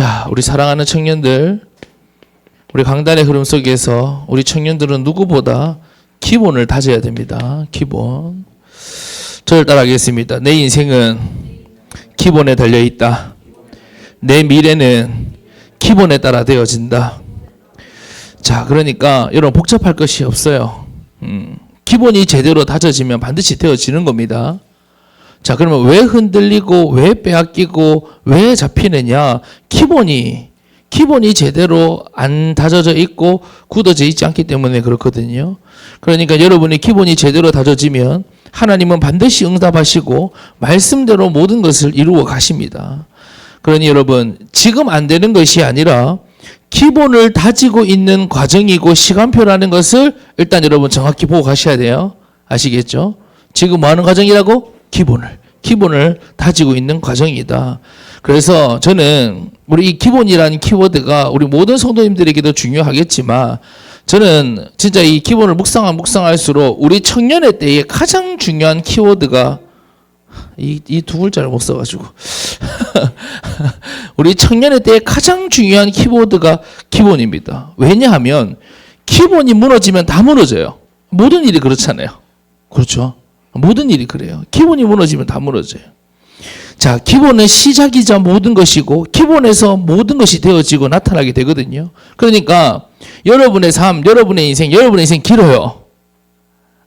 자, 우리 사랑하는 청년들, 우리 강단의 흐름 속에서 우리 청년들은 누구보다 기본을 다져야 됩니다. 기본. 저를 따라하겠습니다. 내 인생은 기본에 달려있다. 내 미래는 기본에 따라 되어진다. 자, 그러니까 여러분 복잡할 것이 없어요. 기본이 제대로 다져지면 반드시 되어지는 겁니다. 자, 그러면 왜 흔들리고 왜 빼앗기고 왜 잡히느냐? 기본이 제대로 안 다져져 있고 굳어져 있지 않기 때문에 그렇거든요. 그러니까 여러분의 기본이 제대로 다져지면 하나님은 반드시 응답하시고 말씀대로 모든 것을 이루어 가십니다. 그러니 여러분, 지금 안 되는 것이 아니라 기본을 다지고 있는 과정이고 시간표라는 것을 일단 여러분 정확히 보고 가셔야 돼요. 아시겠죠? 지금 뭐 하는 과정이라고? 기본을 다지고 있는 과정이다. 그래서 저는 우리 이 기본이라는 키워드가 우리 모든 성도님들에게도 중요하겠지만 저는 진짜 이 기본을 묵상할수록 우리 청년의 때에 가장 중요한 키워드가 이 두 글자를 못 써가지고 우리 청년의 때에 가장 중요한 키워드가 기본입니다. 왜냐하면 기본이 무너지면 다 무너져요. 모든 일이 그렇잖아요. 그렇죠? 모든 일이 그래요. 기본이 무너지면 다 무너져요. 자, 기본은 시작이자 모든 것이고 기본에서 모든 것이 되어지고 나타나게 되거든요. 그러니까 여러분의 삶, 여러분의 인생 길어요.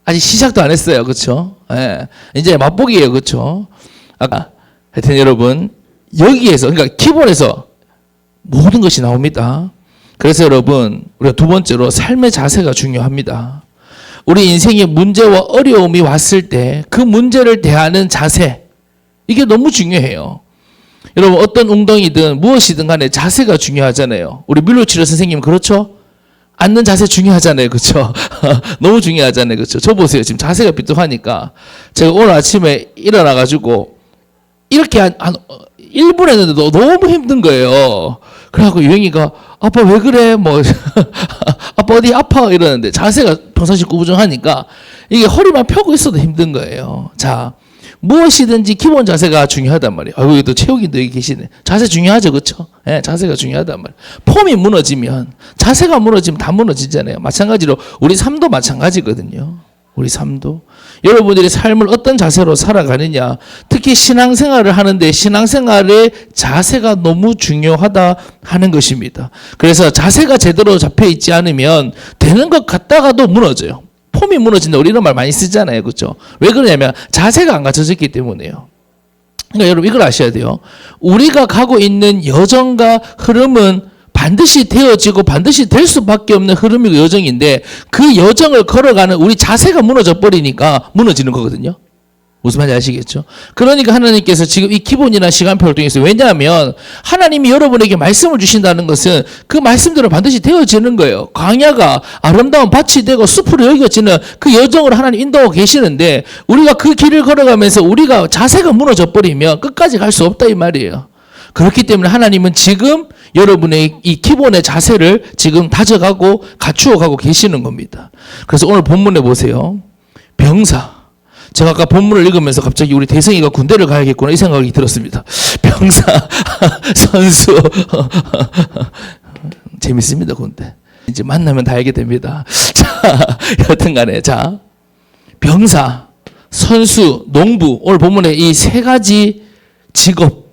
아직 시작도 안 했어요. 그렇죠? 예. 이제 맛보기예요. 그렇죠? 아까 하여튼 여러분 여기에서 그러니까 기본에서 모든 것이 나옵니다. 그래서 여러분 우리가 두 번째로 삶의 자세가 중요합니다. 우리 인생에 문제와 어려움이 왔을 때 그 문제를 대하는 자세, 이게 너무 중요해요. 여러분 어떤 웅덩이든 무엇이든 간에 자세가 중요하잖아요. 우리 밀로치료 선생님 그렇죠? 앉는 자세 중요하잖아요. 그렇죠? 너무 중요하잖아요. 그렇죠? 저 보세요. 지금 자세가 삐뚤하니까 제가 오늘 아침에 일어나가지고 이렇게 한 1분 했는데도 너무 힘든 거예요. 그래갖고 유영이가 아빠 왜 그래? 뭐 아빠 어디 아파? 이러는데 자세가 평상시 꾸부정하니까 이게 허리만 펴고 있어도 힘든 거예요. 자, 무엇이든지 기본 자세가 중요하단 말이에요. 여기 또 최욱이도 여기 계시네. 자세 중요하죠, 그렇죠? 예, 자세가 중요하단 말이에요. 폼이 무너지면 자세가 무너지면 다 무너지잖아요. 마찬가지로 우리 삶도 마찬가지거든요. 우리 삶도 여러분들이 삶을 어떤 자세로 살아가느냐, 특히 신앙생활을 하는데 신앙생활의 자세가 너무 중요하다 하는 것입니다. 그래서 자세가 제대로 잡혀 있지 않으면 되는 것 같다가도 무너져요. 폼이 무너진다. 우리 이런 말 많이 쓰잖아요. 그렇죠? 왜 그러냐면 자세가 안 갖춰졌기 때문에요. 그러니까 여러분 이걸 아셔야 돼요. 우리가 가고 있는 여정과 흐름은 반드시 되어지고 반드시 될 수밖에 없는 흐름이고 여정인데 그 여정을 걸어가는 우리 자세가 무너져 버리니까 무너지는 거거든요. 무슨 말인지 아시겠죠? 그러니까 하나님께서 지금 이 기본이나 시간표를 통해서, 왜냐하면 하나님이 여러분에게 말씀을 주신다는 것은 그 말씀대로 반드시 되어지는 거예요. 광야가 아름다운 밭이 되고 숲으로 여겨지는 그 여정을 하나님 인도하고 계시는데 우리가 그 길을 걸어가면서 우리가 자세가 무너져 버리면 끝까지 갈 수 없다 이 말이에요. 그렇기 때문에 하나님은 지금 여러분의 이 기본의 자세를 지금 다져가고 갖추어가고 계시는 겁니다. 그래서 오늘 본문에 보세요. 병사. 제가 아까 본문을 읽으면서 갑자기 우리 대성이가 군대를 가야겠구나 이 생각이 들었습니다. 병사, 선수. 재밌습니다, 군대. 이제 만나면 다 알게 됩니다. 자, 여튼 간에. 자, 병사, 선수, 농부. 오늘 본문에 이 세 가지 직업,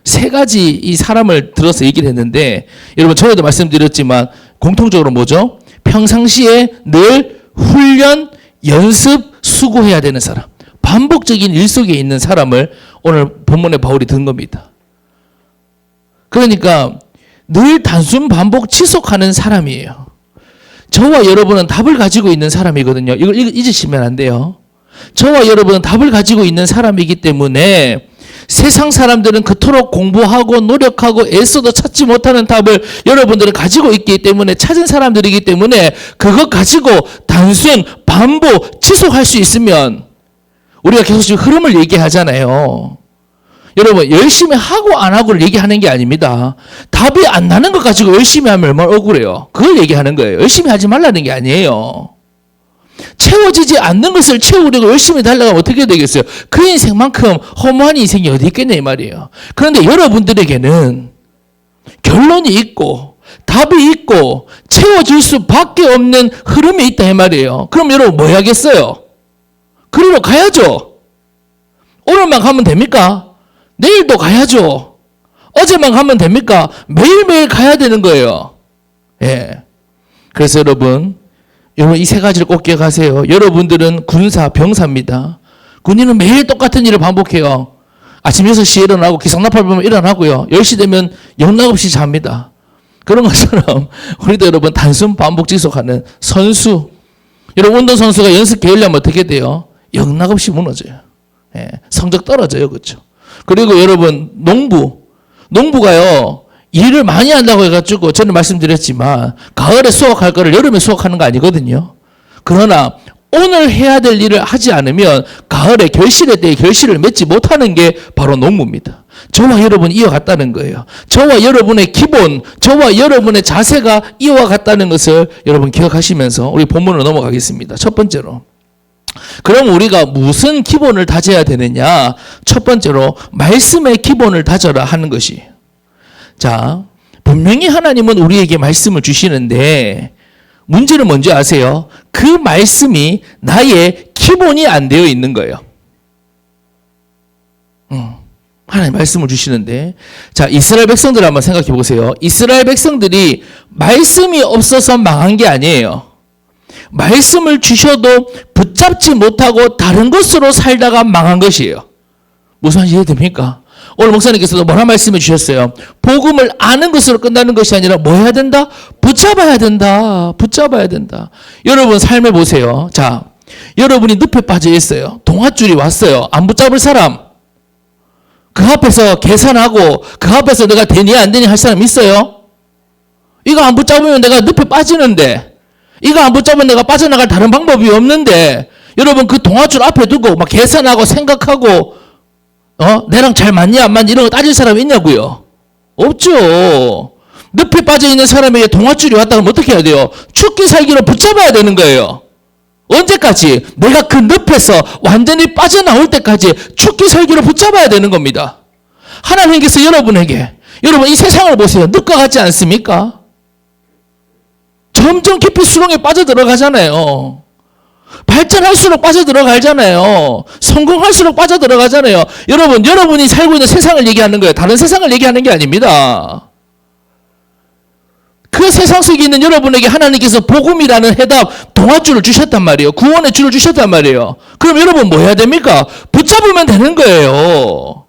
세 가지 이 사람을 들어서 얘기를 했는데 여러분 전에도 말씀드렸지만 공통적으로 뭐죠? 평상시에 늘 훈련, 연습, 수고해야 되는 사람, 반복적인 일 속에 있는 사람을 오늘 본문에 바울이 든 겁니다. 그러니까 늘 단순 반복 지속하는 사람이에요. 저와 여러분은 답을 가지고 있는 사람이거든요. 이걸 잊으시면 안 돼요. 저와 여러분은 답을 가지고 있는 사람이기 때문에 세상 사람들은 그토록 공부하고 노력하고 애써도 찾지 못하는 답을 여러분들은 가지고 있기 때문에 찾은 사람들이기 때문에 그것 가지고 단순 반복 지속할 수 있으면 우리가 계속 지금 흐름을 얘기하잖아요. 여러분 열심히 하고 안 하고를 얘기하는 게 아닙니다. 답이 안 나는 것 가지고 열심히 하면 얼마나 억울해요. 그걸 얘기하는 거예요. 열심히 하지 말라는 게 아니에요. 채워지지 않는 것을 채우려고 열심히 달려가면 어떻게 되겠어요? 그 인생만큼 허무한 인생이 어디 있겠냐 이 말이에요. 그런데 여러분들에게는 결론이 있고 답이 있고 채워질 수밖에 없는 흐름이 있다 이 말이에요. 그럼 여러분 뭐 해야겠어요? 그리로 가야죠. 오늘만 가면 됩니까? 내일도 가야죠. 어제만 가면 됩니까? 매일매일 가야 되는 거예요. 예. 그래서 여러분 이 세 가지를 꼭 기억하세요. 여러분들은 군사, 병사입니다. 군인은 매일 똑같은 일을 반복해요. 아침 6시에 일어나고 기상나팔 보면 일어나고요. 10시 되면 영락없이 잡니다. 그런 것처럼 우리도 여러분 단순 반복 지속하는 선수. 여러분 운동선수가 연습 게을리하면 어떻게 돼요? 영락없이 무너져요. 예, 성적 떨어져요. 그렇죠? 그리고 여러분 농부가요. 일을 많이 한다고 해가지고 저는 말씀드렸지만 가을에 수확할 거를 여름에 수확하는 거 아니거든요. 그러나 오늘 해야 될 일을 하지 않으면 가을에 결실의 때에 결실을 맺지 못하는 게 바로 농부입니다. 저와 여러분이 이어갔다는 거예요. 저와 여러분의 기본, 저와 여러분의 자세가 이어갔다는 것을 여러분 기억하시면서 우리 본문으로 넘어가겠습니다. 첫 번째로. 그럼 우리가 무슨 기본을 다져야 되느냐? 첫 번째로 말씀의 기본을 다져라 하는 것이. 자, 분명히 하나님은 우리에게 말씀을 주시는데 문제는 뭔지 아세요? 그 말씀이 나의 기본이 안 되어 있는 거예요. 하나님 말씀을 주시는데, 자, 이스라엘 백성들 한번 생각해 보세요. 이스라엘 백성들이 말씀이 없어서 망한 게 아니에요. 말씀을 주셔도 붙잡지 못하고 다른 것으로 살다가 망한 것이에요. 무슨 말인지 이해됩니까? 오늘 목사님께서도 뭐라 말씀해 주셨어요? 복음을 아는 것으로 끝나는 것이 아니라 뭐 해야 된다? 붙잡아야 된다. 붙잡아야 된다. 여러분 삶에 보세요. 자, 여러분이 늪에 빠져 있어요. 동아줄이 왔어요. 안 붙잡을 사람. 그 앞에서 계산하고 그 앞에서 내가 되니 안 되니 할 사람 있어요? 이거 안 붙잡으면 내가 늪에 빠지는데, 이거 안 붙잡으면 내가 빠져나갈 다른 방법이 없는데, 여러분 그 동아줄 앞에 두고 막 계산하고 생각하고 내랑 잘 맞니 안 맞니 이런 거 따질 사람이 있냐고요? 없죠. 늪에 빠져있는 사람에게 동아줄이 왔다 그러면 어떻게 해야 돼요? 죽기 살기로 붙잡아야 되는 거예요. 언제까지? 내가 그 늪에서 완전히 빠져나올 때까지 죽기 살기로 붙잡아야 되는 겁니다. 하나님께서 여러분에게, 여러분 이 세상을 보세요. 늪과 같지 않습니까? 점점 깊이 수렁에 빠져들어가잖아요. 발전할수록 빠져들어가잖아요. 성공할수록 빠져들어가잖아요. 여러분, 여러분이 살고 있는 세상을 얘기하는 거예요. 다른 세상을 얘기하는 게 아닙니다. 그 세상 속에 있는 여러분에게 하나님께서 복음이라는 해답, 동아줄을 주셨단 말이에요. 구원의 줄을 주셨단 말이에요. 그럼 여러분 뭐 해야 됩니까? 붙잡으면 되는 거예요.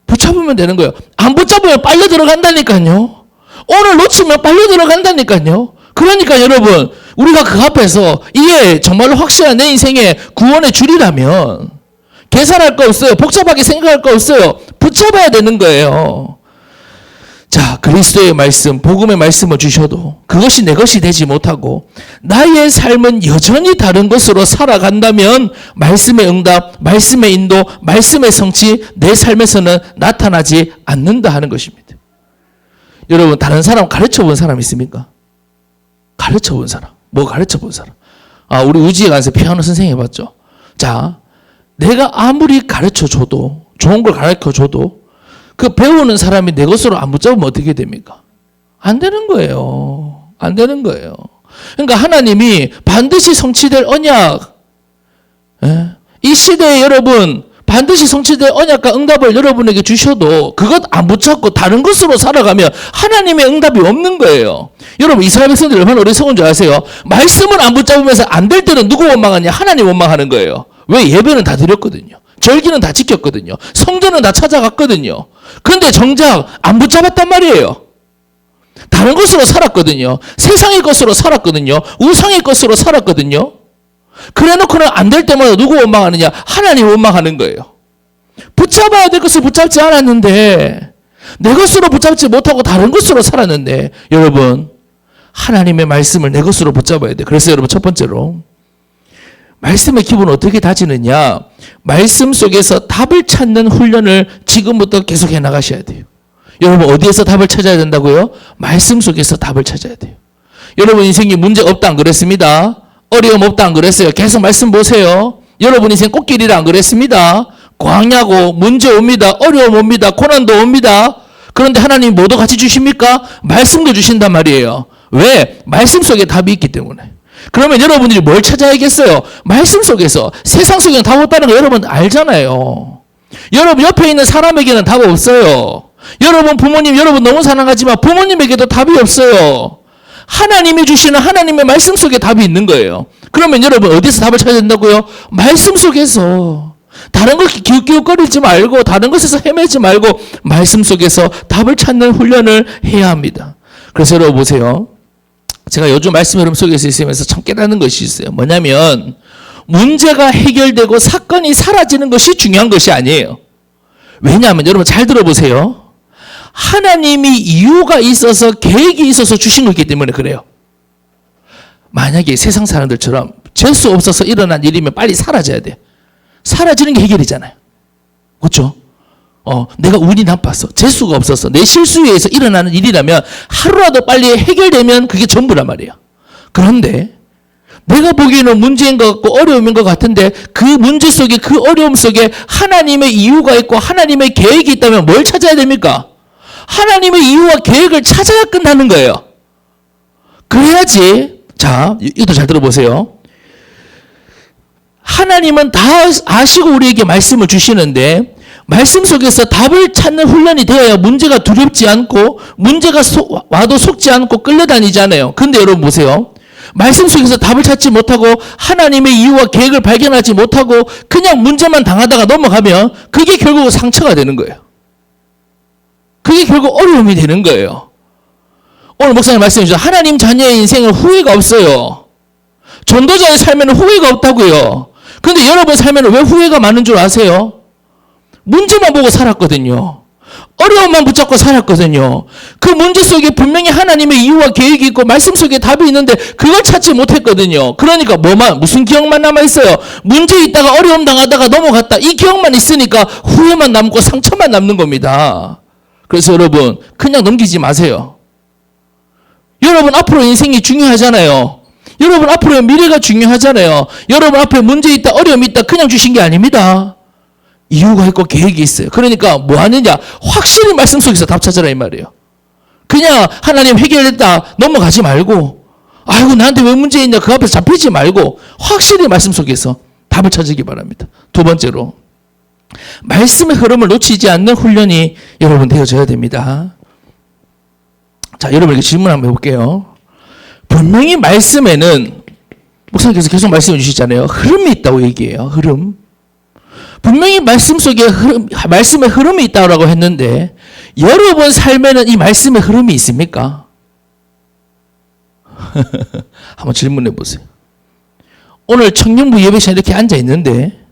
붙잡으면 되는 거예요. 안 붙잡으면 빨려 들어간다니까요. 오늘 놓치면 빨려 들어간다니까요. 그러니까 여러분, 우리가 그 앞에서 이게 정말로 확실한 내 인생의 구원의 줄이라면 계산할 거 없어요. 복잡하게 생각할 거 없어요. 붙잡아야 되는 거예요. 자, 그리스도의 말씀, 복음의 말씀을 주셔도 그것이 내 것이 되지 못하고 나의 삶은 여전히 다른 것으로 살아간다면 말씀의 응답, 말씀의 인도, 말씀의 성취 내 삶에서는 나타나지 않는다 하는 것입니다. 여러분, 다른 사람 가르쳐 본 사람 있습니까? 가르쳐 본 사람. 뭐 가르쳐 본 사람? 우리 우지에 가서 피아노 선생님 해봤죠. 자, 내가 아무리 가르쳐 줘도, 좋은 걸 가르쳐 줘도, 그 배우는 사람이 내 것으로 안 붙잡으면 어떻게 됩니까? 안 되는 거예요. 안 되는 거예요. 그러니까 하나님이 반드시 성취될 언약, 이 시대에 여러분, 반드시 성취될 언약과 응답을 여러분에게 주셔도 그것 안 붙잡고 다른 것으로 살아가면 하나님의 응답이 없는 거예요. 여러분 이스라엘 백성들이 얼마나 어리석은 줄 아세요? 말씀을 안 붙잡으면서 안 될 때는 누구 원망하냐? 하나님 원망하는 거예요. 왜? 예배는 다 드렸거든요. 절기는 다 지켰거든요. 성전은 다 찾아갔거든요. 그런데 정작 안 붙잡았단 말이에요. 다른 것으로 살았거든요. 세상의 것으로 살았거든요. 우상의 것으로 살았거든요. 그래놓고는 안 될 때마다 누구 원망하느냐? 하나님 원망하는 거예요. 붙잡아야 될 것을 붙잡지 않았는데, 내 것으로 붙잡지 못하고 다른 것으로 살았는데, 여러분 하나님의 말씀을 내 것으로 붙잡아야 돼. 그래서 여러분 첫 번째로 말씀의 기본을 어떻게 다지느냐? 말씀 속에서 답을 찾는 훈련을 지금부터 계속해 나가셔야 돼요. 여러분 어디에서 답을 찾아야 된다고요? 말씀 속에서 답을 찾아야 돼요. 여러분 인생에 문제 없다 안 그랬습니다. 어려움 없다 안 그랬어요. 계속 말씀 보세요. 여러분 인생 꽃길이라 안 그랬습니다. 광야고 문제 옵니다. 어려움 옵니다. 고난도 옵니다. 그런데 하나님이 뭐도 같이 주십니까? 말씀도 주신단 말이에요. 왜? 말씀 속에 답이 있기 때문에. 그러면 여러분들이 뭘 찾아야겠어요? 말씀 속에서. 세상 속에는 답 없다는 거 여러분 알잖아요. 여러분 옆에 있는 사람에게는 답 없어요. 여러분 부모님 여러분 너무 사랑하지만 부모님에게도 답이 없어요. 하나님이 주시는 하나님의 말씀 속에 답이 있는 거예요. 그러면 여러분 어디서 답을 찾아야 된다고요? 말씀 속에서. 다른 걸 기웃기웃거리지 말고 다른 것에서 헤매지 말고 말씀 속에서 답을 찾는 훈련을 해야 합니다. 그래서 여러분 보세요. 제가 요즘 말씀 흐름 속에서 있으면서 참 깨닫는 것이 있어요. 뭐냐면 문제가 해결되고 사건이 사라지는 것이 중요한 것이 아니에요. 왜냐하면 여러분 잘 들어보세요. 하나님이 이유가 있어서 계획이 있어서 주신 거기 때문에 그래요. 만약에 세상 사람들처럼 재수 없어서 일어난 일이면 빨리 사라져야 돼. 사라지는 게 해결이잖아요. 그렇죠? 내가 운이 나빴어. 재수가 없어서 내 실수에 의해서 일어나는 일이라면 하루라도 빨리 해결되면 그게 전부란 말이에요. 그런데 내가 보기에는 문제인 것 같고 어려움인 것 같은데 그 문제 속에 그 어려움 속에 하나님의 이유가 있고 하나님의 계획이 있다면 뭘 찾아야 됩니까? 하나님의 이유와 계획을 찾아야 끝나는 거예요. 그래야지. 자, 이것도 잘 들어보세요. 하나님은 다 아시고 우리에게 말씀을 주시는데 말씀 속에서 답을 찾는 훈련이 되어야 문제가 두렵지 않고 문제가 와도 속지 않고 끌려다니잖아요. 근데 여러분 보세요. 말씀 속에서 답을 찾지 못하고 하나님의 이유와 계획을 발견하지 못하고 그냥 문제만 당하다가 넘어가면 그게 결국 상처가 되는 거예요. 그게 결국 어려움이 되는 거예요. 오늘 목사님 말씀해 주셨죠. 하나님 자녀의 인생은 후회가 없어요. 전도자의 삶에는 후회가 없다고요. 근데 여러분 삶에는 왜 후회가 많은 줄 아세요? 문제만 보고 살았거든요. 어려움만 붙잡고 살았거든요. 그 문제 속에 분명히 하나님의 이유와 계획이 있고 말씀 속에 답이 있는데 그걸 찾지 못했거든요. 그러니까 무슨 기억만 남아있어요? 문제 있다가 어려움 당하다가 넘어갔다. 이 기억만 있으니까 후회만 남고 상처만 남는 겁니다. 그래서 여러분 그냥 넘기지 마세요. 여러분 앞으로 인생이 중요하잖아요. 여러분 앞으로의 미래가 중요하잖아요. 여러분 앞에 문제 있다 어려움이 있다 그냥 주신 게 아닙니다. 이유가 있고 계획이 있어요. 그러니까 뭐 하느냐? 확실히 말씀 속에서 답 찾으라 이 말이에요. 그냥 하나님 해결됐다 넘어가지 말고 아이고 나한테 왜 문제 있냐 그 앞에서 잡히지 말고 확실히 말씀 속에서 답을 찾으기 바랍니다. 두 번째로 말씀의 흐름을 놓치지 않는 훈련이 여러분 되어져야 됩니다. 자, 여러분에게 질문 한번 해볼게요. 분명히 말씀에는 목사님께서 계속 말씀해 주시잖아요. 흐름이 있다고 얘기해요. 흐름. 분명히 말씀 속에 말씀의 흐름이 있다고 했는데 여러분 삶에는 이 말씀의 흐름이 있습니까? 한번 질문해 보세요. 오늘 청년부 예배시에 이렇게 앉아 있는데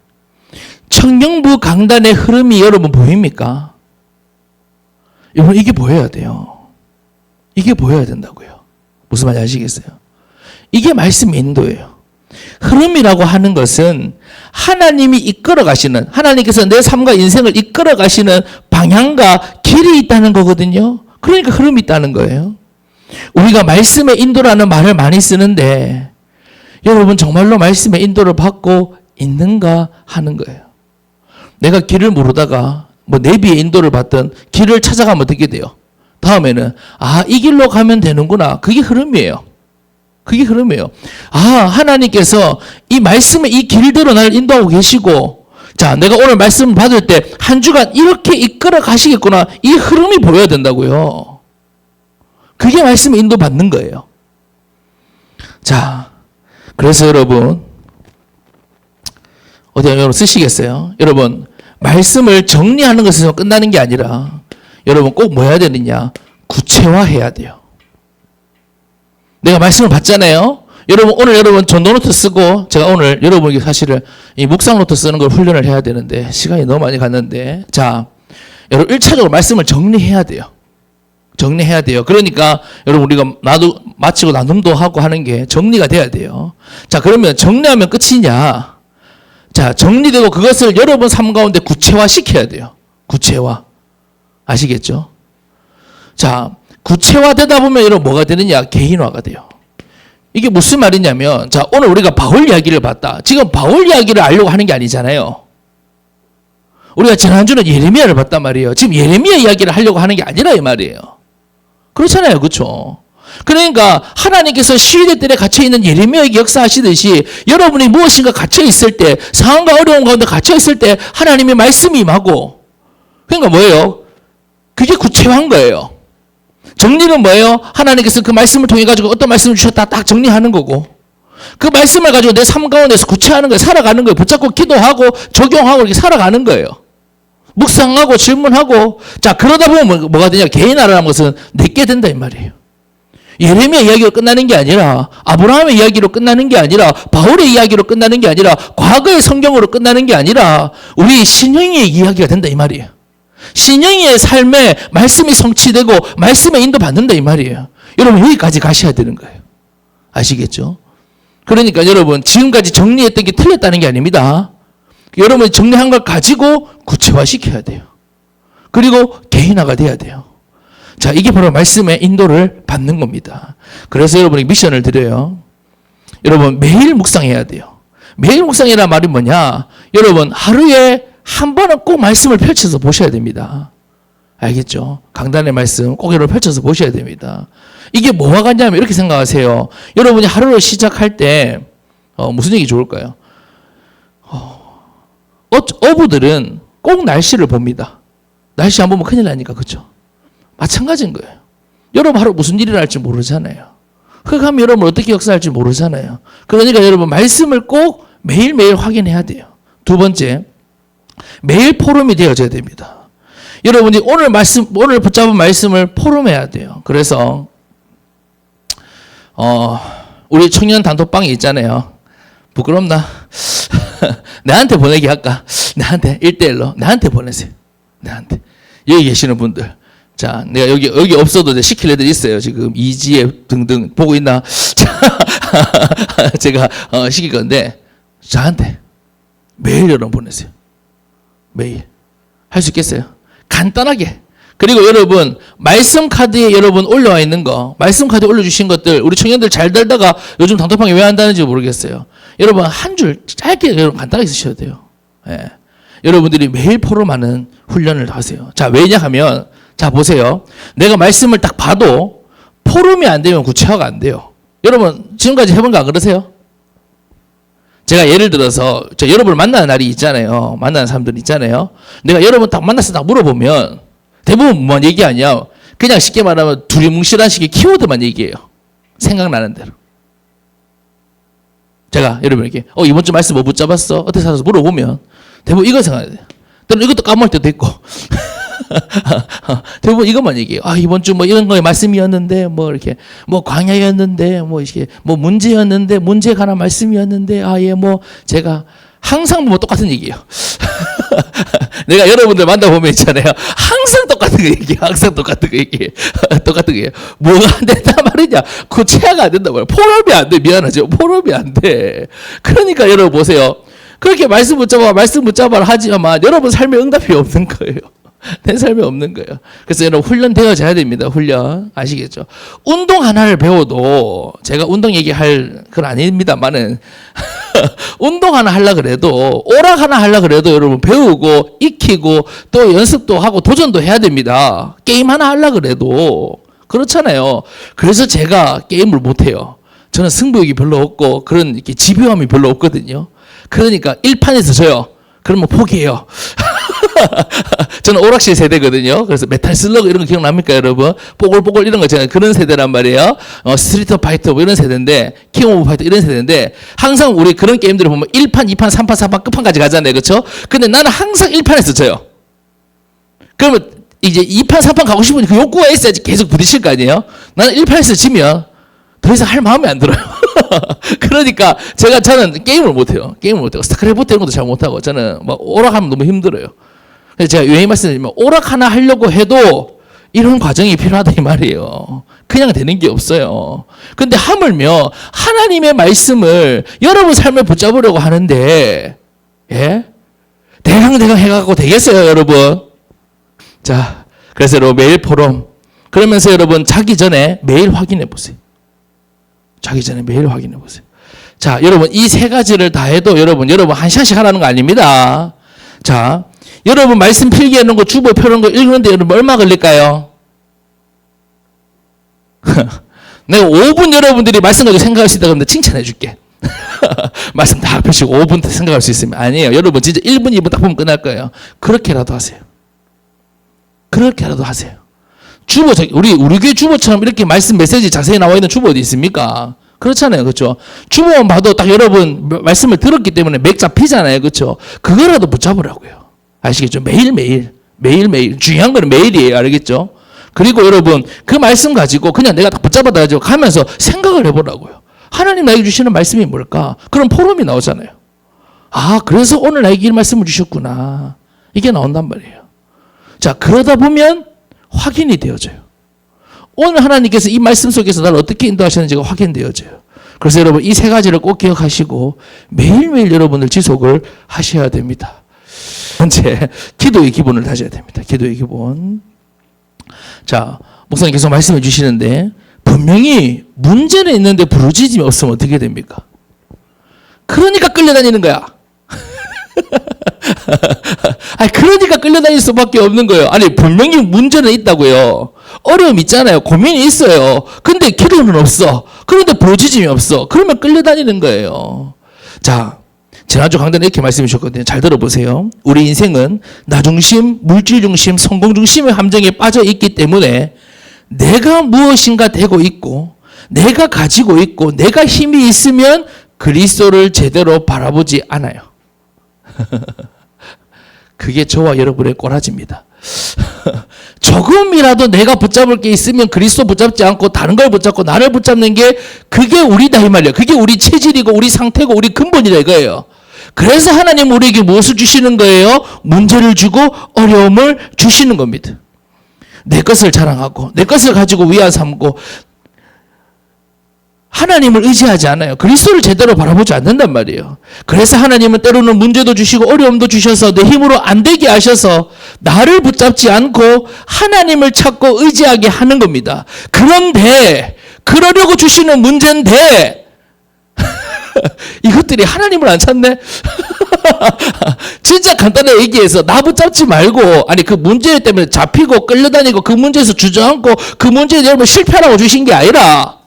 청년부 강단의 흐름이 여러분 보입니까? 여러분 이게 보여야 돼요. 이게 보여야 된다고요. 무슨 말인지 아시겠어요? 이게 말씀의 인도예요. 흐름이라고 하는 것은 하나님이 이끌어 가시는, 하나님께서 내 삶과 인생을 이끌어 가시는 방향과 길이 있다는 거거든요. 그러니까 흐름이 있다는 거예요. 우리가 말씀의 인도라는 말을 많이 쓰는데 여러분 정말로 말씀의 인도를 받고 있는가 하는 거예요. 내가 길을 모르다가 내비의 인도를 받든 길을 찾아가면 어떻게 돼요? 다음에는 이 길로 가면 되는구나. 그게 흐름이에요. 그게 흐름이에요. 하나님께서 이 말씀의 이 길대로 나를 인도하고 계시고 자, 내가 오늘 말씀을 받을 때 한 주간 이렇게 이끌어 가시겠구나. 이 흐름이 보여야 된다고요. 그게 말씀의 인도 받는 거예요. 자, 그래서 여러분 어디 여러분 쓰시겠어요? 여러분 말씀을 정리하는 것에서 끝나는 게 아니라 여러분 꼭 뭐 해야 되느냐? 구체화해야 돼요. 내가 말씀을 받잖아요. 여러분 오늘 여러분 전도노트 쓰고 제가 오늘 여러분에게 사실은 이 묵상노트 쓰는 걸 훈련을 해야 되는데 시간이 너무 많이 갔는데 자 여러분 1차적으로 말씀을 정리해야 돼요. 정리해야 돼요. 그러니까 여러분 우리가 마치고 나눔도 하고 하는 게 정리가 돼야 돼요. 자 그러면 정리하면 끝이냐? 자 정리되고 그것을 여러분 삶 가운데 구체화 시켜야 돼요. 구체화. 아시겠죠? 자 구체화되다 보면 여러분 뭐가 되느냐? 개인화가 돼요. 이게 무슨 말이냐면 자 오늘 우리가 바울 이야기를 봤다. 지금 바울 이야기를 알려고 하는 게 아니잖아요. 우리가 지난주는 예레미야를 봤단 말이에요. 지금 예레미야 이야기를 하려고 하는 게 아니라 이 말이에요. 그렇잖아요. 그렇죠? 그러니까 하나님께서 시대 때에 갇혀있는 예레미야에게 역사하시듯이 여러분이 무엇인가 갇혀있을 때, 상황과 어려움 가운데 갇혀있을 때 하나님의 말씀이 임하고, 그러니까 뭐예요? 그게 구체화한 거예요. 정리는 뭐예요? 하나님께서 그 말씀을 통해 가지고 어떤 말씀을 주셨다 딱 정리하는 거고, 그 말씀을 가지고 내 삶 가운데서 구체화하는 거예요. 살아가는 거예요. 붙잡고 기도하고 적용하고 이렇게 살아가는 거예요. 묵상하고 질문하고. 자, 그러다 보면 뭐가 되냐? 개인화라는 것은 내게 된다 이 말이에요. 예레미야 이야기로 끝나는 게 아니라, 아브라함의 이야기로 끝나는 게 아니라, 바울의 이야기로 끝나는 게 아니라, 과거의 성경으로 끝나는 게 아니라 우리 신령의 이야기가 된다 이 말이에요. 신령의 삶에 말씀이 성취되고 말씀에 인도받는다 이 말이에요. 여러분 여기까지 가셔야 되는 거예요. 아시겠죠? 그러니까 여러분 지금까지 정리했던 게 틀렸다는 게 아닙니다. 여러분이 정리한 걸 가지고 구체화시켜야 돼요. 그리고 개인화가 돼야 돼요. 자, 이게 바로 말씀의 인도를 받는 겁니다. 그래서 여러분이 미션을 드려요. 여러분 매일 묵상해야 돼요. 매일 묵상이라는 말이 뭐냐? 여러분 하루에 한 번은 꼭 말씀을 펼쳐서 보셔야 됩니다. 알겠죠? 강단의 말씀 꼭 여러분 펼쳐서 보셔야 됩니다. 이게 뭐와 같냐면 이렇게 생각하세요. 여러분이 하루를 시작할 때 무슨 얘기 좋을까요? 어부들은 꼭 날씨를 봅니다. 날씨 안 보면 큰일 나니까. 그렇죠? 마찬가지인 거예요. 여러분 하루 무슨 일이 날지 모르잖아요. 흑암이 여러분 어떻게 역사할지 모르잖아요. 그러니까 여러분 말씀을 꼭 매일매일 확인해야 돼요. 두 번째, 매일 포럼이 되어져야 됩니다. 여러분이 오늘 붙잡은 말씀을 포럼해야 돼요. 그래서 우리 청년 단톡방이 있잖아요. 부끄럽나? 나한테 보내기 할까? 나한테 1대1로 나한테 보내세요. 나한테. 여기 계시는 분들. 자, 내가 여기 없어도 시킬 애들 있어요. 지금 이지혜 등등 보고 있나? 자, 제가 시킬 건데 저한테 매일 여러분 보내세요. 매일. 할 수 있겠어요? 간단하게. 그리고 여러분 말씀 카드에 여러분 올라와 있는 거, 말씀 카드에 올려주신 것들 우리 청년들 잘 들다가 요즘 단톡방에 왜 한다는지 모르겠어요. 여러분 한 줄 짧게 여러분 간단하게 쓰셔야 돼요. 예. 여러분들이 매일 포럼하는 훈련을 하세요. 자, 왜냐하면 자 보세요. 내가 말씀을 딱 봐도 포럼이 안 되면 구체화가 안 돼요. 여러분 지금까지 해본 거 안 그러세요? 제가 예를 들어서 여러분을 만나는 날이 있잖아요. 만나는 사람들 있잖아요. 내가 여러분 딱 만나서 딱 물어보면 대부분 뭐만 얘기하냐? 그냥 쉽게 말하면 두리뭉실한 식의 키워드만 얘기해요. 생각나는 대로. 제가 여러분에게 이번 주 말씀 뭐 붙잡았어? 어떻게 살아서 물어보면 대부분 이거 생각해야 돼요. 때로는 이것도 까먹을 때도 있고 대부분 이것만 얘기해요. 이번 주 뭐 이런 거의 말씀이었는데 뭐 이렇게 뭐 광야였는데 뭐 이렇게 뭐 문제였는데 문제에 관한 말씀이었는데 예 뭐 제가 항상 뭐 똑같은 얘기예요. 내가 여러분들 만나보면 있잖아요. 항상 똑같은 거 얘기해요. 항상 똑같은 거 얘기해요. 똑같은 거예요. 뭐가 안 된단 말이냐. 구체화가 안 된단 말이에요. 포럼이 안 돼. 미안하죠. 포럼이 안 돼. 그러니까 여러분 보세요. 그렇게 말씀 붙잡아라 하지만 여러분 삶에 응답이 없는 거예요. 내 삶에 없는 거예요. 그래서 여러분 훈련되어져야 됩니다. 훈련. 아시겠죠? 운동 하나를 배워도 제가 운동 얘기할 건 아닙니다만은 운동 하나 하려고 그래도 오락 하나 하려고 그래도 여러분 배우고 익히고 또 연습도 하고 도전도 해야 됩니다. 게임 하나 하려고 그래도 그렇잖아요. 그래서 제가 게임을 못해요. 저는 승부욕이 별로 없고 그런 이렇게 집요함이 별로 없거든요. 그러니까 1판에서 져요. 그러면 포기해요. 저는 오락실 세대거든요. 그래서 메탈 슬러그 이런 거 기억납니까, 여러분? 뽀글뽀글 이런 거 제가 그런 세대란 말이에요. 스트리트 파이터 뭐 이런 세대인데, 킹 오브 파이터 이런 세대인데, 항상 우리 그런 게임들을 보면 1판, 2판, 3판, 4판 끝판까지 가잖아요. 그렇죠? 근데 나는 항상 1판에서 져요. 그러면 이제 2판, 4판 가고 싶으니 그 욕구가 있어야지 계속 부딪힐 거 아니에요? 나는 1판에서 지면 더 이상 할 마음이 안 들어요. 그러니까 저는 게임을 못해요. 스타크래프트 이런 것도 잘 못하고 저는 막 오락하면 너무 힘들어요. 그래서 제가 유행히 말씀드리면 오락 하나 하려고 해도 이런 과정이 필요하다 이 말이에요. 그냥 되는 게 없어요. 근데 하물며 하나님의 말씀을 여러분 삶에 붙잡으려고 하는데 예? 대강 해갖고 되겠어요, 여러분? 자, 그래서 여러분 매일 포럼 그러면서 여러분 자기 전에 매일 확인해 보세요. 자기 전에 매일 확인해 보세요. 자, 여러분 이 세 가지를 다 해도 여러분 한 시간씩 하라는 거 아닙니다. 자, 여러분 말씀 필기해 놓은 거 주보 펴놓은 거 읽는데 여러분 얼마 걸릴까요? 내가 5분 여러분들이 말씀 가지고 생각할 수 있다 그러면 칭찬해 줄게. 말씀 다 펴시고 5분 생각할 수 있으면 아니에요. 여러분 진짜 1분 2분 딱 보면 끝날 거예요. 그렇게라도 하세요. 그렇게라도 하세요. 주보, 우리 교회 주보처럼 이렇게 말씀 메시지 자세히 나와 있는 주보 어디 있습니까? 그렇잖아요. 그렇죠? 주보만 봐도 딱 여러분 말씀을 들었기 때문에 맥 잡히잖아요. 그렇죠? 그거라도 붙잡으라고요. 아시겠죠? 매일매일 중요한 거는 매일이에요. 알겠죠? 그리고 여러분 그 말씀 가지고 그냥 내가 딱 붙잡아가지고 가면서 생각을 해보라고요. 하나님 나에게 주시는 말씀이 뭘까? 그런 포럼이 나오잖아요. 아, 그래서 오늘 나에게 이 말씀을 주셨구나. 이게 나온단 말이에요. 자, 그러다 보면 확인이 되어져요. 오늘 하나님께서 이 말씀 속에서 나를 어떻게 인도하셨는지가 확인되어져요. 그래서 여러분 이 3가지를 꼭 기억하시고 매일매일 여러분들 지속을 하셔야 됩니다. 번째, 기도의 기본을 다져야 됩니다. 기도의 기본. 자, 목사님 계속 말씀해 주시는데 분명히 문제는 있는데 부르짖음이 없으면 어떻게 됩니까? 그러니까 끌려다니는 거야. 아니, 그러니까 끌려다닐 수밖에 없는 거예요. 아니, 분명히 문제는 있다고요. 어려움 있잖아요. 고민이 있어요. 근데 기도는 없어. 그런데 부르짖음이 없어. 그러면 끌려다니는 거예요. 자, 지난주 강단에 이렇게 말씀해 주셨거든요. 잘 들어보세요. 우리 인생은 나 중심, 물질 중심, 성공 중심의 함정에 빠져 있기 때문에 내가 무엇인가 되고 있고 내가 가지고 있고 내가 힘이 있으면 그리스도를 제대로 바라보지 않아요. 그게 저와 여러분의 꼬라지입니다. 조금이라도 내가 붙잡을 게 있으면 그리스도 붙잡지 않고 다른 걸 붙잡고 나를 붙잡는 게 그게 우리다 이 말이에요. 그게 우리 체질이고 우리 상태고 우리 근본이다 이거예요. 그래서 하나님 우리에게 무엇을 주시는 거예요? 문제를 주고 어려움을 주시는 겁니다. 내 것을 자랑하고 내 것을 가지고 위안 삼고 하나님을 의지하지 않아요. 그리스도를 제대로 바라보지 않는단 말이에요. 그래서 하나님은 때로는 문제도 주시고 어려움도 주셔서 내 힘으로 안 되게 하셔서 나를 붙잡지 않고 하나님을 찾고 의지하게 하는 겁니다. 그런데 그러려고 주시는 문제인데 이것들이 하나님을 안 찾네? 진짜 간단하게 얘기해서 나 붙잡지 말고 아니 그 문제 때문에 잡히고 끌려다니고 그 문제에서 주저앉고 그 문제에 여러분 실패하라고 주신 게 아니라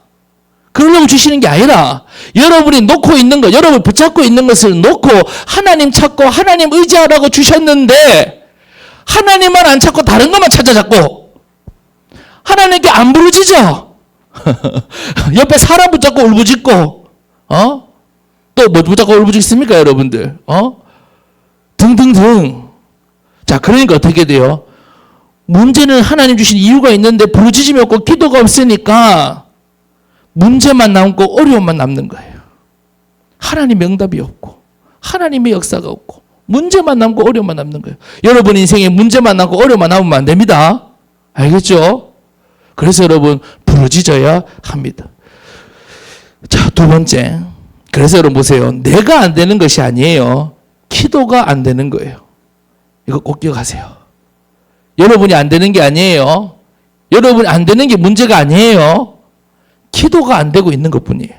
그러려고 주시는 게 아니라 여러분이 놓고 있는 것, 여러분 붙잡고 있는 것을 놓고 하나님 찾고 하나님 의지하라고 주셨는데 하나님만 안 찾고 다른 것만 찾아 잡고 하나님께 안 부르짖어. 옆에 사람 붙잡고 울부짖고 또 뭐 붙잡고 울부짖습니까 여러분들? 등등등. 자, 그러니까 어떻게 돼요? 문제는 하나님 주신 이유가 있는데 부르짖음이 없고 기도가 없으니까 문제만 남고 어려움만 남는 거예요. 하나님의 응답이 없고 하나님의 역사가 없고 문제만 남고 어려움만 남는 거예요. 여러분 인생에 문제만 남고 어려움만 남으면 안 됩니다. 알겠죠? 그래서 여러분 부르짖어야 합니다. 자, 2번째. 그래서 여러분 보세요. 내가 안 되는 것이 아니에요. 기도가 안 되는 거예요. 이거 꼭 기억하세요. 여러분이 안 되는 게 아니에요. 여러분이 안 되는 게 문제가 아니에요. 기도가 안 되고 있는 것뿐이에요.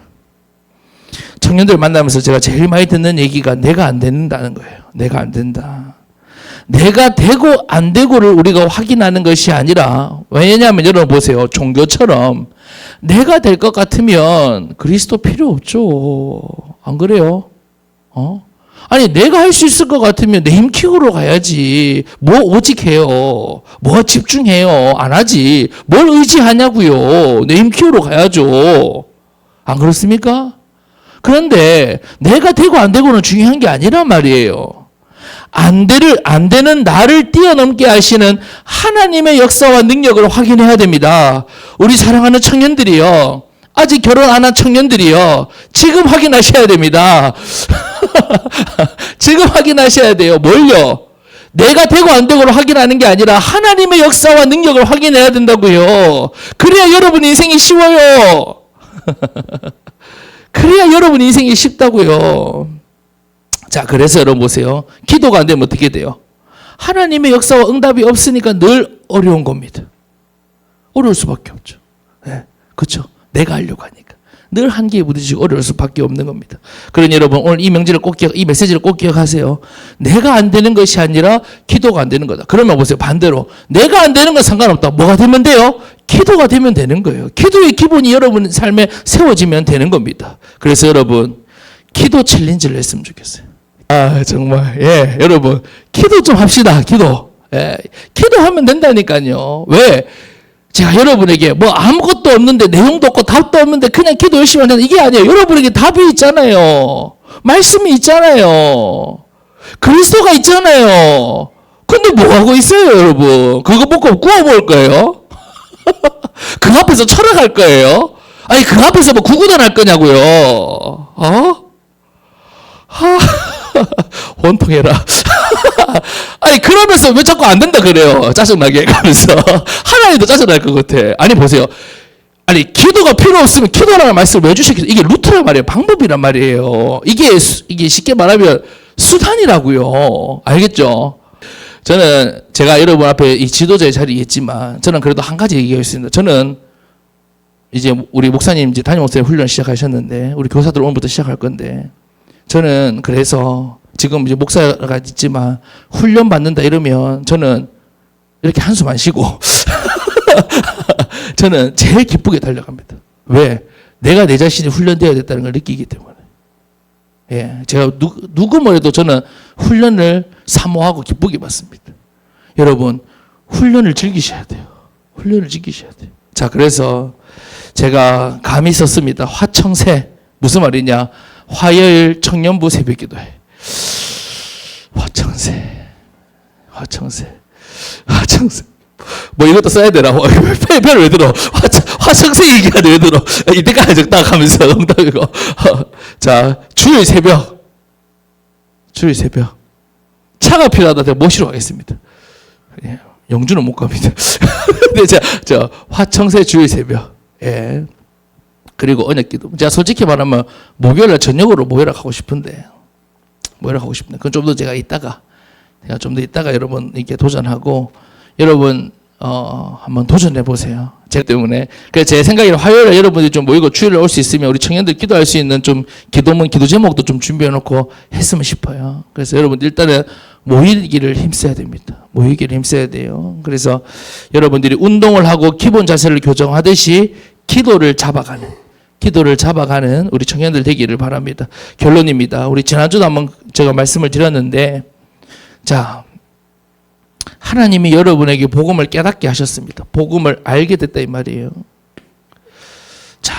청년들 만나면서 제가 제일 많이 듣는 얘기가 내가 안 된다는 거예요. 내가 안 된다. 내가 되고 안 되고를 우리가 확인하는 것이 아니라 왜냐하면 여러분 보세요. 종교처럼 내가 될 것 같으면 그리스도 필요 없죠. 안 그래요? 아니 내가 할 수 있을 것 같으면 내 힘 키우러 가야지. 뭐 오직 해요. 뭐 집중해요. 안 하지. 뭘 의지하냐고요. 내 힘 키우러 가야죠. 안 그렇습니까? 그런데 내가 되고 안 되고는 중요한 게 아니란 말이에요. 안 되는 나를 뛰어넘게 하시는 하나님의 역사와 능력을 확인해야 됩니다. 우리 사랑하는 청년들이요. 아직 결혼 안 한 청년들이요. 지금 확인하셔야 됩니다. 지금 확인하셔야 돼요. 뭘요? 내가 되고 안 되고를 확인하는 게 아니라 하나님의 역사와 능력을 확인해야 된다고요. 그래야 여러분 인생이 쉬워요. 그래야 여러분 인생이 쉽다고요. 자, 그래서 여러분 보세요. 기도가 안 되면 어떻게 돼요? 하나님의 역사와 응답이 없으니까 늘 어려운 겁니다. 어려울 수밖에 없죠. 네, 그렇죠. 내가 하려고 하니까. 늘 한계에 부딪히고 어려울 수밖에 없는 겁니다. 그러니 여러분 오늘 이 명제를 이 메시지를 꼭 기억하세요. 내가 안 되는 것이 아니라 기도가 안 되는 거다. 그러면 보세요. 반대로 내가 안 되는 건 상관없다. 뭐가 되면 돼요? 기도가 되면 되는 거예요. 기도의 기본이 여러분 삶에 세워지면 되는 겁니다. 그래서 여러분 기도 챌린지를 했으면 좋겠어요. 아 정말 여러분 기도 좀 합시다. 기도. 기도하면 된다니까요. 왜? 제가 여러분에게 뭐 아무것도 없는데 내용도 없고 답도 없는데 그냥 기도 열심히 하는 이게 아니에요. 여러분에게 답이 있잖아요. 말씀이 있잖아요. 그리스도가 있잖아요. 근데 뭐 하고 있어요, 여러분? 그거 먹고 구워 먹을 거예요? 그 앞에서 철학할 거예요? 아니 그 앞에서 뭐 구구단 할 거냐고요? 원통해라. 아니 그러면서 왜 자꾸 안 된다 그래요? 짜증나게 가면서 하나님도 짜증날 것 같아. 아니 보세요. 아니 기도가 필요 없으면 기도라는 말씀을 왜 주셨겠어요? 이게 루트란 말이에요. 방법이란 말이에요. 이게 쉽게 말하면 수단이라고요. 알겠죠? 저는 제가 여러분 앞에 이 지도자의 자리에 있지만 저는 그래도 한 가지 얘기하겠습니다. 저는 이제 우리 목사님 이제 담임 목사님 훈련 시작하셨는데 우리 교사들 오늘부터 시작할 건데 저는 그래서 지금 이제 목사가 있지만 훈련 받는다 이러면 저는 이렇게 한숨 안 쉬고 저는 제일 기쁘게 달려갑니다. 왜? 내가 내 자신이 훈련되어야 됐다는 걸 느끼기 때문에. 제가 누구 뭐래도 저는 훈련을 사모하고 기쁘게 받습니다. 여러분 훈련을 즐기셔야 돼요. 훈련을 즐기셔야 돼요. 자 그래서 제가 감히 썼습니다. 화청새 무슨 말이냐? 화요일 청년부 새벽기도회. 화청새. 뭐 이것도 써야 되나? 별 왜 들어? 화청새 얘기가 왜 들어? 이때까지 적다 하면서 응답이고. 자 주일 새벽. 차가 필요하다. 제가 모시러 가겠습니다. 영주는 못 갑니다. 근데 저 화청새 주일 새벽. 그리고 언약기도. 제가 솔직히 말하면 목요일날 저녁으로 모여라 하고 싶은데 그건 좀 더 제가 좀 더 있다가 여러분 이렇게 도전하고 여러분 한번 도전해 보세요. 제가 때문에 그래서 제 생각에는 화요일에 여러분들이 좀 모이고 주일에 올 수 있으면 우리 청년들 기도할 수 있는 좀 기도문 기도 제목도 좀 준비해 놓고 했으면 싶어요. 그래서 여러분들 일단은 모이기를 힘써야 됩니다. 모이기를 힘써야 돼요. 그래서 여러분들이 운동을 하고 기본 자세를 교정하듯이 기도를 잡아가는 우리 청년들 되기를 바랍니다. 결론입니다. 우리 지난주도 한번 제가 말씀을 드렸는데 자 하나님이 여러분에게 복음을 깨닫게 하셨습니다. 복음을 알게 됐다 이 말이에요. 자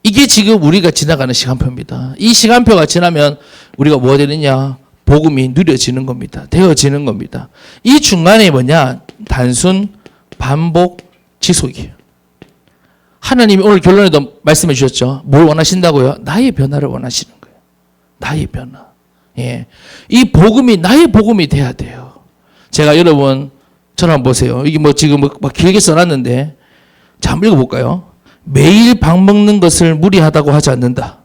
이게 지금 우리가 지나가는 시간표입니다. 이 시간표가 지나면 우리가 뭐가 되느냐? 복음이 누려지는 겁니다. 되어지는 겁니다. 이 중간에 뭐냐? 단순 반복 지속이에요. 하나님이 오늘 결론에도 말씀해 주셨죠. 뭘 원하신다고요? 나의 변화를 원하시는 거예요. 나의 변화. 이 복음이 나의 복음이 돼야 돼요. 제가 여러분 저를 한번 보세요. 이게 뭐 지금 막 길게 써놨는데 자 한번 읽어볼까요? 매일 밥 먹는 것을 무리하다고 하지 않는다.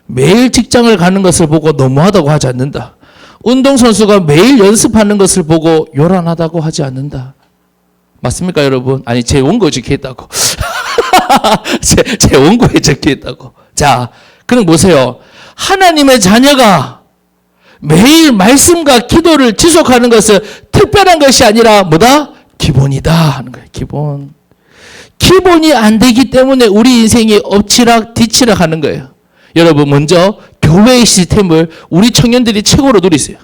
매일 직장을 가는 것을 보고 너무하다고 하지 않는다. 운동선수가 매일 연습하는 것을 보고 요란하다고 하지 않는다. 맞습니까 여러분? 아니 제 원고에 적혀있다고. 제 원고에 적혀있다고. 자 그럼 보세요. 하나님의 자녀가 매일 말씀과 기도를 지속하는 것은 특별한 것이 아니라 뭐다? 기본이다 하는 거예요. 기본. 기본이 안 되기 때문에 우리 인생이 엎치락 뒤치락 하는 거예요. 여러분 먼저 교회의 시스템을 우리 청년들이 최고로 누리세요.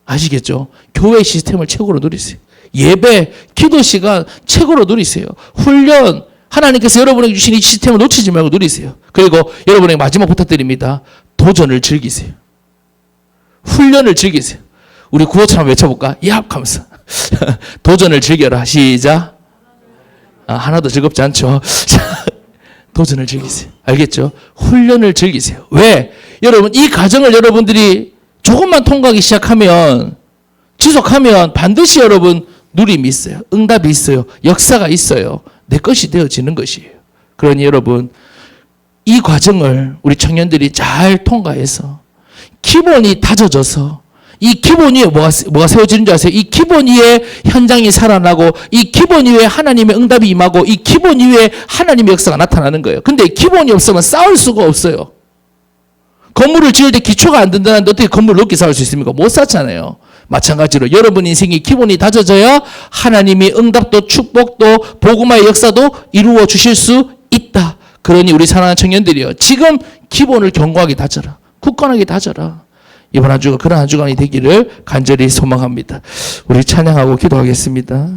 아시겠죠? 교회의 시스템을 최고로 누리세요. 예배, 기도 시간 최고로 누리세요. 훈련, 하나님께서 여러분에게 주신 이 시스템을 놓치지 말고 누리세요. 그리고 여러분에게 마지막 부탁드립니다. 도전을 즐기세요. 훈련을 즐기세요. 우리 구호처럼 외쳐볼까? 얍! 하면서. 도전을 즐겨라. 시작. 하나도 즐겁지 않죠? 도전을 즐기세요. 알겠죠? 훈련을 즐기세요. 왜? 여러분, 이 과정을 여러분들이 조금만 통과하기 시작하면, 지속하면 반드시 여러분 누림이 있어요. 응답이 있어요. 역사가 있어요. 내 것이 되어지는 것이에요. 그러니 여러분, 이 과정을 우리 청년들이 잘 통과해서 기본이 다져져서 이 기본 위에 뭐가 세워지는 줄 아세요? 이 기본 위에 현장이 살아나고, 이 기본 위에 하나님의 응답이 임하고, 이 기본 위에 하나님의 역사가 나타나는 거예요. 근데 기본이 없으면 싸울 수가 없어요. 건물을 지을 때 기초가 안 든다는데 어떻게 건물을 높게 쌓을 수 있습니까? 못 쌓잖아요. 마찬가지로 여러분 인생의 기본이 다져져야 하나님이 응답도 축복도 복음화의 역사도 이루어 주실 수 있다. 그러니 우리 사랑하는 청년들이요, 지금 기본을 견고하게 다져라. 굳건하게 다져라. 이번 한 주가 그런 한 주간이 되기를 간절히 소망합니다. 우리 찬양하고 기도하겠습니다.